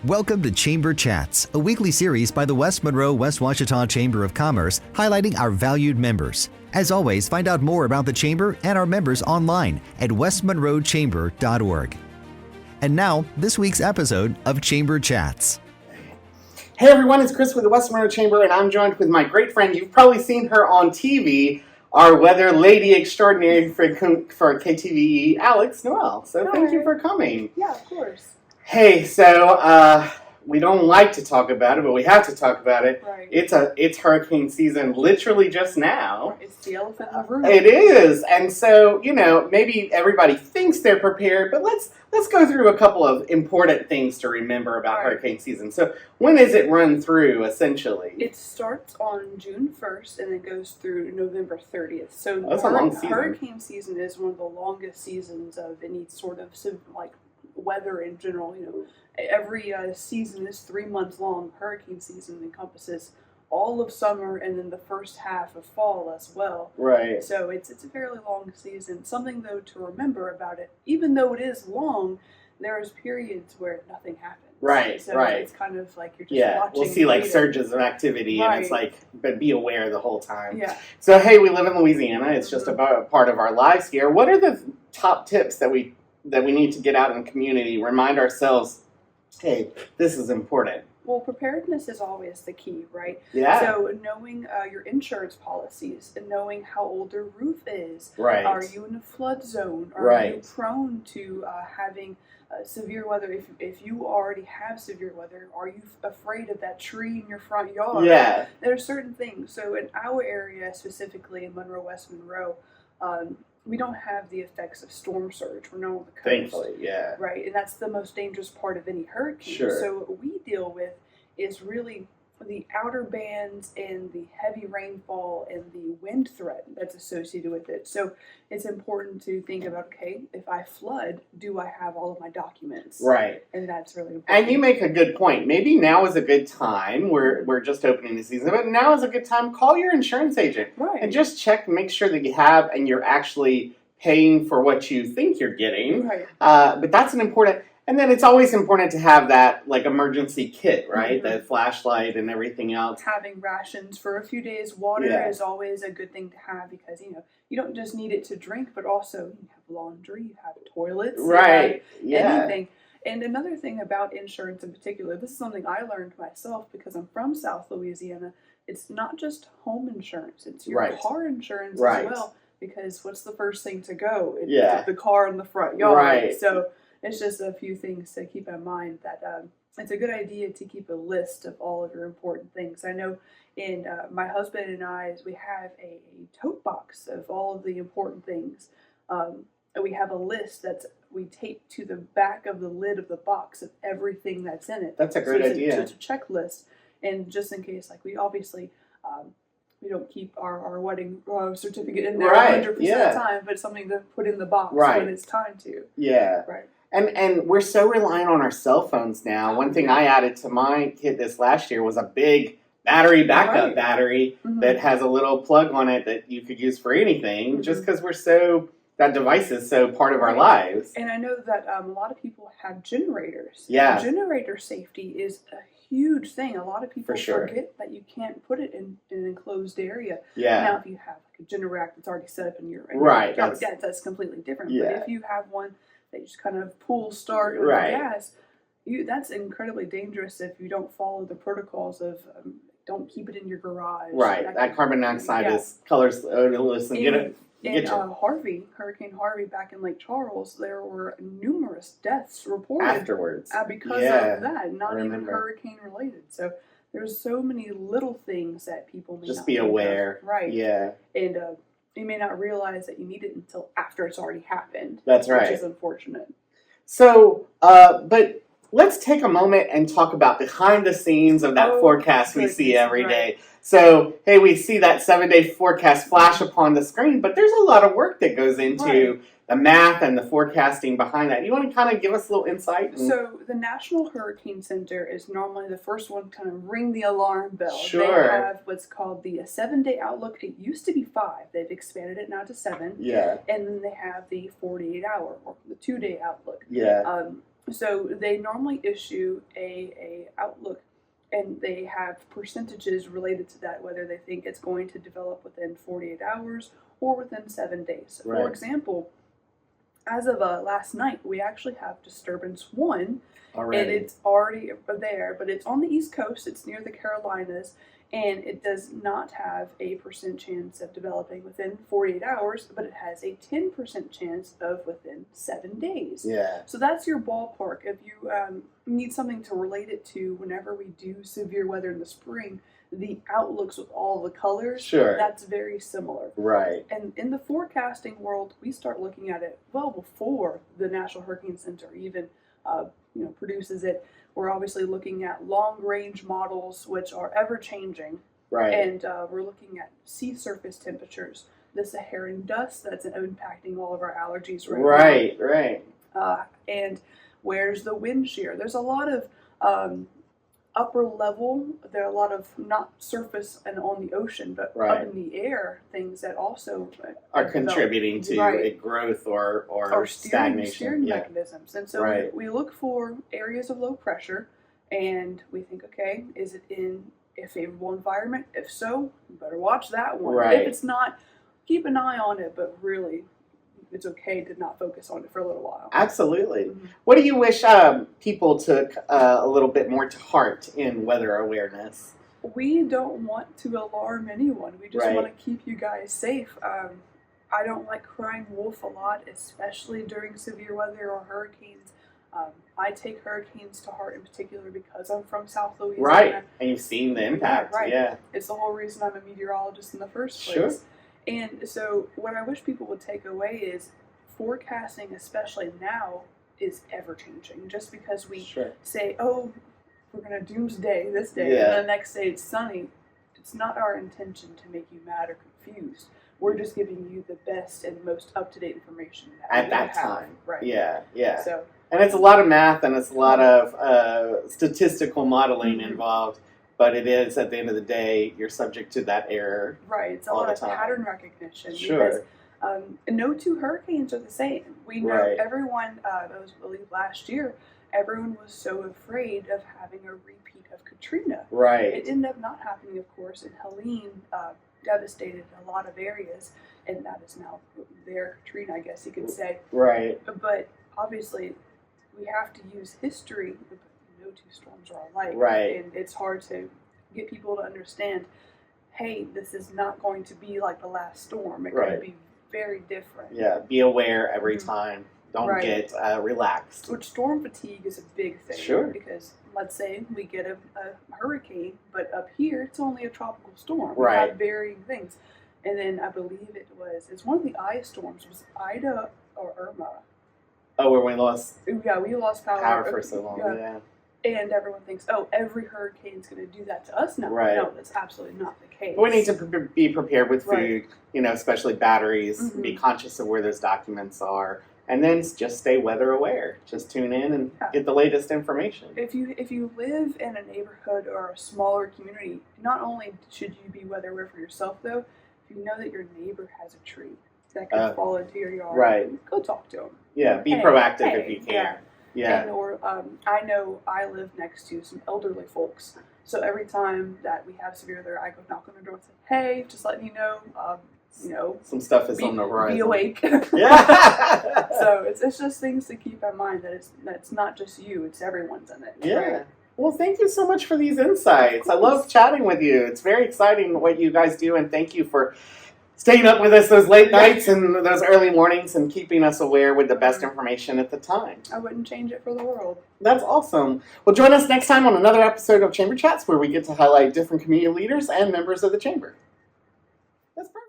Welcome to Chamber Chats, a weekly series by the West Monroe West Ouachita Chamber of Commerce highlighting our valued members. As always, find out more about the Chamber and our members online at westmonroechamber.org. And now, this week's episode of Chamber Chats. Hey everyone, it's Chris with the West Monroe Chamber, and I'm joined with my great friend. You've probably seen her on TV, our weather lady extraordinary for KTVE, Alex Noel. So thank you for coming. Yeah, of course. Hey, so we don't like to talk about it, but we have to talk about it. Right. It's hurricane season literally just now. It's the elephant in the room. It is, and so maybe everybody thinks they're prepared, but let's go through a couple of important things to remember about hurricane season. So when does it run through, essentially? It starts on June 1st and it goes through November 30th. So that's a long season. Hurricane season is one of the longest seasons of any sort of weather in general. Every season is 3 months long. Hurricane season encompasses all of summer and then the first half of fall as well. Right. So it's a fairly long season. Something though to remember about it, even though it is long, there's periods where nothing happens. Right. So it's kind of like you're just watching. We'll see surges of activity, and it's but be aware the whole time. Yeah. So hey, we live in Louisiana. It's just about a part of our lives here. What are the top tips that we need to get out in the community? Remind ourselves, hey, this is important. Well, preparedness is always the key, right? Yeah. So knowing your insurance policies and knowing how old your roof is. Right. Are you in a flood zone? Are you prone to having severe weather? If you already have severe weather, are you afraid of that tree in your front yard? Yeah. There are certain things. So in our area, specifically in Monroe, West Monroe, we don't have the effects of storm surge. We're not on the coast. Thankfully, yeah. Right, and that's the most dangerous part of any hurricane. Sure. So what we deal with is really the outer bands and the heavy rainfall and the wind threat that's associated with it. So it's important to think about, okay, if I flood, do I have all of my documents? Right. And that's really important. And you make a good point. Maybe now is a good time. We're just opening the season, but now is a good time. Call your insurance agent. Right. And just check and make sure that you have and you're actually paying for what you think you're getting. Right. But that's an important. And then it's always important to have that emergency kit, right? Mm-hmm. The flashlight and everything else. Having rations for a few days. Water is always a good thing to have because, you don't just need it to drink, but also you have laundry, you have toilets, right? Anything. And another thing about insurance in particular, this is something I learned myself because I'm from South Louisiana. It's not just home insurance; it's your car insurance as well. Because what's the first thing to go? It's the car in the front yard. Right. So it's just a few things to keep in mind that it's a good idea to keep a list of all of your important things. I know in my husband and I, we have a tote box of all of the important things. And we have a list we tape to the back of the lid of the box of everything that's in it. That's a great idea. It's a checklist. And just in case, we obviously... we don't keep our wedding certificate in there 100% of the time, but it's something to put in the box when it's time to. Yeah. Right. And we're so reliant on our cell phones now. One thing I added to my kit this last year was a big battery backup battery that has a little plug on it that you could use for anything just because that device is so part of our lives. And I know that a lot of people have generators. Yeah. Generator safety is a huge thing. A lot of people forget that you can't put it in an enclosed area. Yeah. Now, if you have a generator that's already set up in your that's completely different. Yeah. But if you have one that you just kind of pull start with gas, that's incredibly dangerous if you don't follow the protocols of don't keep it in your garage. Right. That carbon dioxide is colors odorless and Hurricane Harvey back in Lake Charles, there were numerous deaths reported afterwards because of that, not even hurricane related. So there's so many little things that people may just not be aware. Right. Yeah. And you may not realize that you need it until after it's already happened. That's right. Which is unfortunate. So, but let's take a moment and talk about behind the scenes of that forecast we see every day. So, hey, we see that 7-day forecast flash upon the screen, but there's a lot of work that goes into the math and the forecasting behind that. You want to kind of give us a little insight? So the National Hurricane Center is normally the first one to kind of ring the alarm bell. Sure. They have what's called the 7-day outlook. It used to be 5. They've expanded it now to 7. Yeah. And then they have the 48-hour or the 2-day outlook. Yeah. So they normally issue a outlook, and they have percentages related to that, whether they think it's going to develop within 48 hours or within 7 days. Right. For example, as of last night, we actually have disturbance 1, Already. and it's already there, but it's on the East Coast. It's near the Carolinas, and it does not have a percent chance of developing within 48 hours, but it has a 10% chance of within 7 days. Yeah. So that's your ballpark. If you need something to relate it to whenever we do severe weather in the spring, the outlooks with all the colors, Sure. that's very similar. Right. And in the forecasting world, we start looking at it well before the National Hurricane Center even produces it. We're obviously looking at long-range models, which are ever-changing. Right. And we're looking at sea surface temperatures, the Saharan dust that's impacting all of our allergies right now. Right. And where's the wind shear? There's a lot of upper level, there are a lot of not surface and on the ocean, but Right. up in the air, things that also Are contributing to Right. a growth or stagnation. steering Yeah. mechanisms. And so Right. we look for areas of low pressure, and we think, okay, is it in a favorable environment? If so, you better watch that one. Right. If it's not, keep an eye on it, but really, it's okay to not focus on it for a little while. Absolutely. Mhm. What do you wish people took a little bit more to heart in weather awareness? We don't want to alarm anyone. We just Right. want to keep you guys safe. I don't like crying wolf a lot, especially during severe weather or hurricanes. I take hurricanes to heart in particular because I'm from South Louisiana. Right. And you've seen the impact. Right. Yeah. It's the whole reason I'm a meteorologist in the first place. Sure. And so what I wish people would take away is forecasting, especially now, is ever changing. Just because we Sure. say, oh, we're going to doomsday this day, Yeah. and the next day it's sunny, it's not our intention to make you mad or confused. We're just giving you the best and most up-to-date information At we that have. time. Right. Yeah. Yeah. So, And it's a lot of math and it's a lot of statistical modeling Mhm. involved, but it is, at the end of the day, you're subject to that error. right, it's a all lot the of time. pattern recognition. Sure. Because no two hurricanes are the same. We know Right. everyone, that was, I believe, last year, everyone was so afraid of having a repeat of Katrina. Right. It ended up not happening, of course, and Helene devastated a lot of areas, and that is now their Katrina, I guess you could say. Right. But obviously, we have to use history. No two storms are alike. Right. And it's hard to get people to understand, hey, this is not going to be like the last storm. It Right. could be very different. Yeah. Be aware every Mhm. time. Don't Right. get relaxed. Which storm fatigue is a big thing. Sure. Because let's say we get a hurricane, but up here it's only a tropical storm. Right. We have varying things. And then I believe it's one of the ice storms. Was Ida or Irma? Oh, where we lost Yeah, we lost power for so long. Yeah. And everyone thinks, oh, every hurricane's going to do that to us now. Right. No, that's absolutely not the case. But we need to be prepared with food, Right. Especially batteries. Mhm. Be conscious of where those documents are. And then just stay weather aware. Just tune in and Yeah. get the latest information. If you live in a neighborhood or a smaller community, not only should you be weather aware for yourself, though, if you know that your neighbor has a tree that could fall into your yard, right. go talk to them. Yeah, be Hey, proactive hey, if you can. yeah. Yeah. And or I know I live next to some elderly folks, so every time that we have severe weather, I go knock on their door and say, "Hey, just letting you know, Some stuff is be, on the horizon. be awake." Yeah. So it's just things to keep in mind that it's not just you; it's everyone's in it. Yeah. Right? Well, thank you so much for these insights. I love chatting with you. It's very exciting what you guys do, and thank you for staying up with us those late nights and those early mornings and keeping us aware with the best information at the time. I wouldn't change it for the world. That's awesome. Well, join us next time on another episode of Chamber Chats, where we get to highlight different community leaders and members of the Chamber. That's perfect.